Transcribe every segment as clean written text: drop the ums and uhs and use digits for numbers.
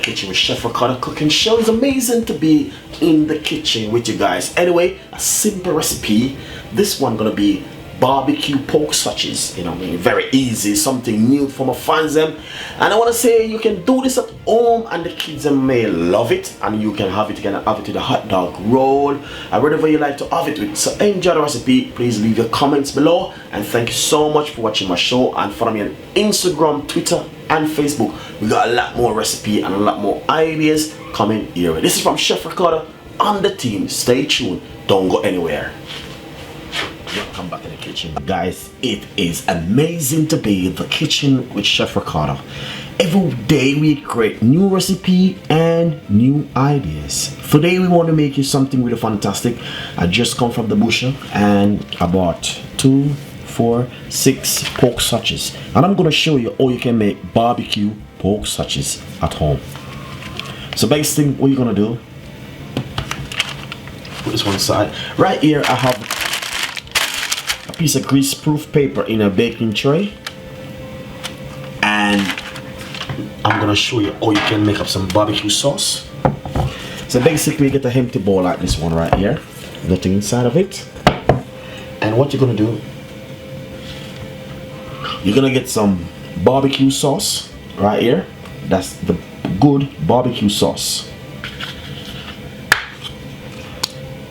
kitchen with Chef Ricardo cooking show. It's amazing to be in the kitchen with you guys. Anyway, a simple recipe. This one gonna be barbecue pork sausages. You know what I mean? Very easy, something new for my fans them. And I want to say you can do this at home and the kids may love it, and you can have it with a hot dog roll or whatever you like to have it with. So enjoy the recipe. Please leave your comments below, and thank you so much for watching my show, and follow me on Instagram, Twitter and Facebook. We got a lot more recipe and a lot more ideas coming here. This is from Chef Ricardo on the team. Stay tuned, don't go anywhere. Welcome back in the kitchen, guys. It is amazing to be in the kitchen with Chef Ricardo. Every day we create new recipe and new ideas. Today we want to make you something really fantastic. I just come from the bush and I bought 2, 4, 6 pork sausages, and I'm going to show you how you can make barbecue pork sausages at home. So basic thing, what you're going to do, put this one aside. Right here I have a piece of grease-proof paper in a baking tray, and I'm gonna show you how you can make up some barbecue sauce. So basically you get an empty bowl like this one right here, nothing inside of it, and what you're gonna do, you're gonna get some barbecue sauce right here. That's the good barbecue sauce.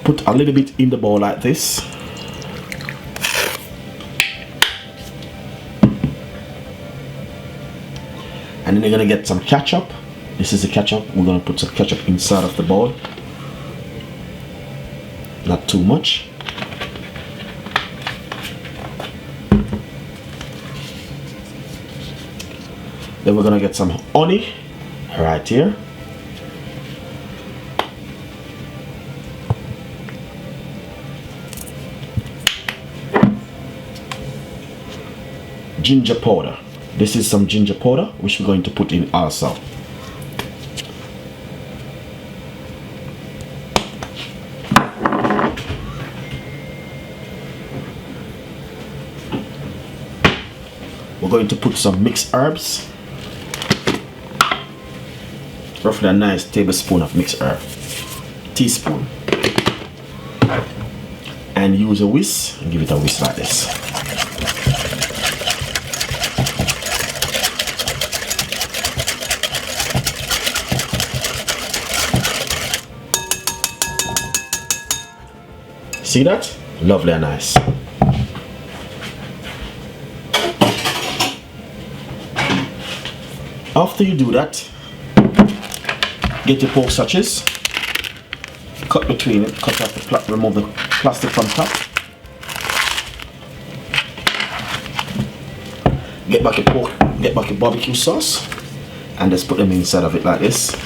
Put a little bit in the bowl like this. And then you're gonna get some ketchup. This is the ketchup. We're gonna put some ketchup inside of the bowl. Not too much. Then we're gonna get some honey right here. Ginger powder. This is some ginger powder which we're going to put in also. We're going to put some mixed herbs. Roughly a nice tablespoon of mixed herb. Teaspoon. And use a whisk and give it a whisk like this. See that? Lovely and nice. After you do that, get your pork sausages, cut between it, cut off the remove the plastic from top. Get back your barbecue sauce, and just put them inside of it like this.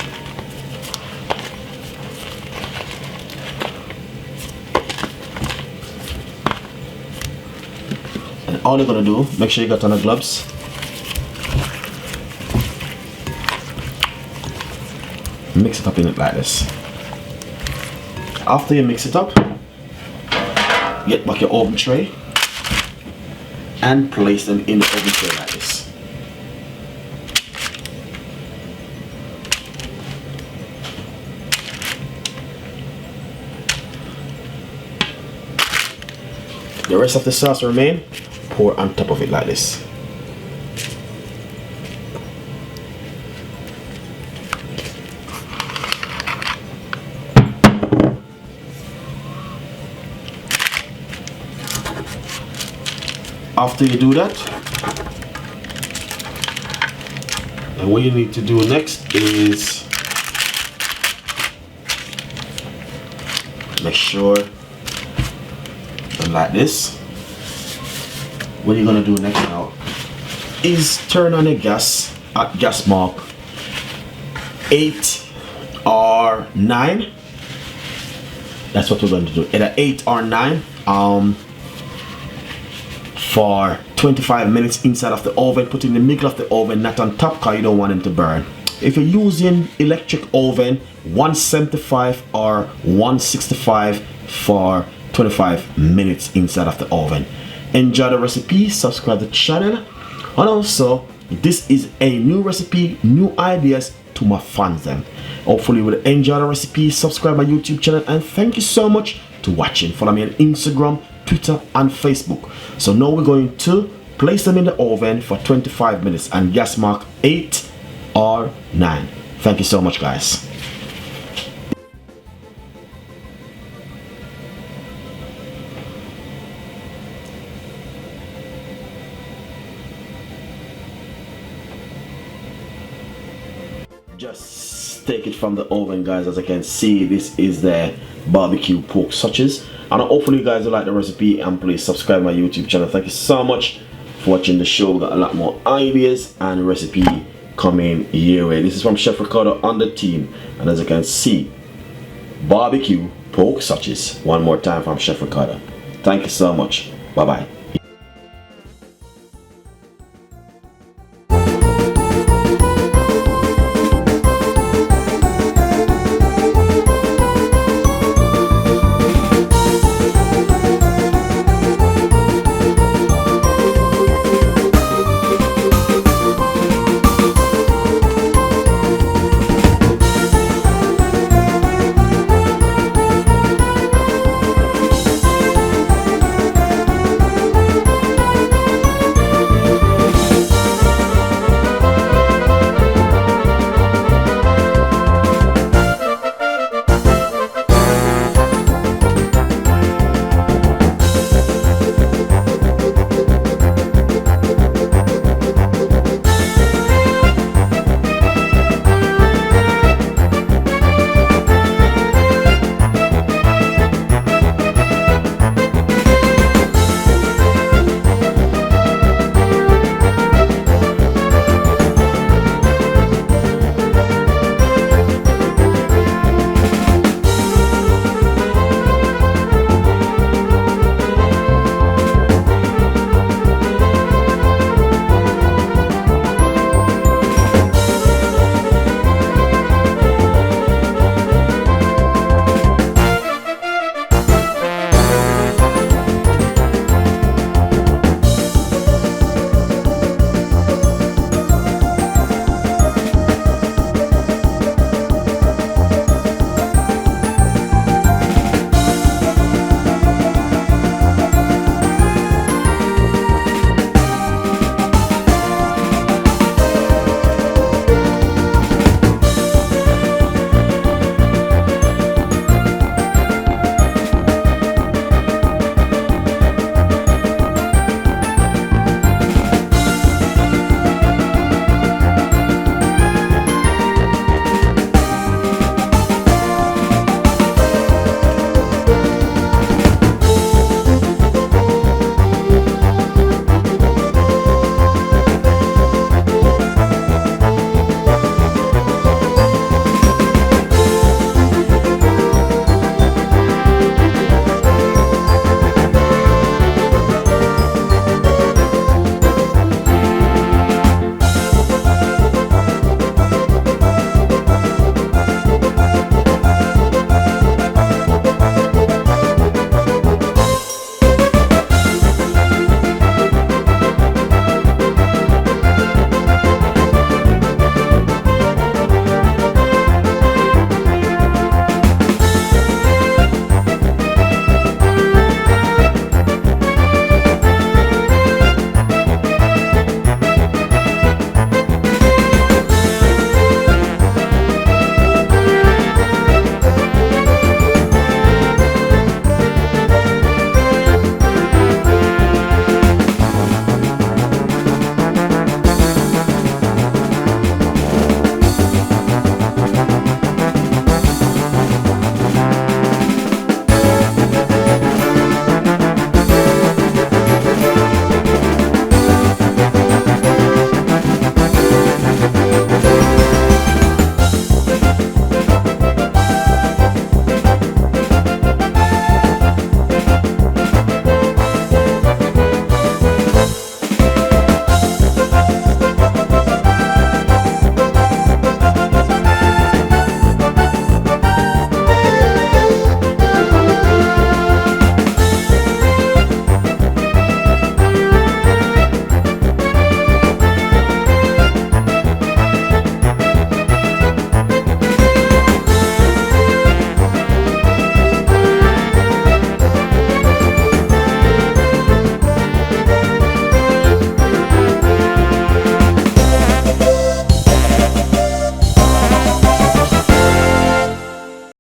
All you're gonna do, make sure you got on the gloves. Mix it up in it like this. After you mix it up, get back your oven tray and place them in the oven tray like this. The rest of the sauce remain. Pour on top of it like this. After you do that, and what you need to do next is make sure like this. What you're gonna do next now is turn on the gas at gas mark 8 or 9. That's what we're going to do, either 8 or 9 for 25 minutes inside of the oven. Put in the middle of the oven, not on top, because you don't want them to burn. If you're using electric oven, 175 or 165 for 25 minutes inside of the oven. Enjoy the recipe, subscribe to the channel, and also this is a new recipe, new ideas to my fans then. Hopefully you will enjoy the recipe. Subscribe my YouTube channel, and thank you so much to watching. Follow me on Instagram, Twitter and Facebook. So now we're going to place them in the oven for 25 minutes and gas mark 8 or 9. Thank you so much, guys. Just take it from the oven, guys. As I can see, this is the barbecue pork sausages, and hopefully you guys will like the recipe, and please subscribe my YouTube channel. Thank you so much for watching the show. We got a lot more ideas and recipe coming your way. This is from Chef Ricardo on the team, and as you can see, barbecue pork sausages. One more time from Chef Ricardo. Thank you so much. Bye bye.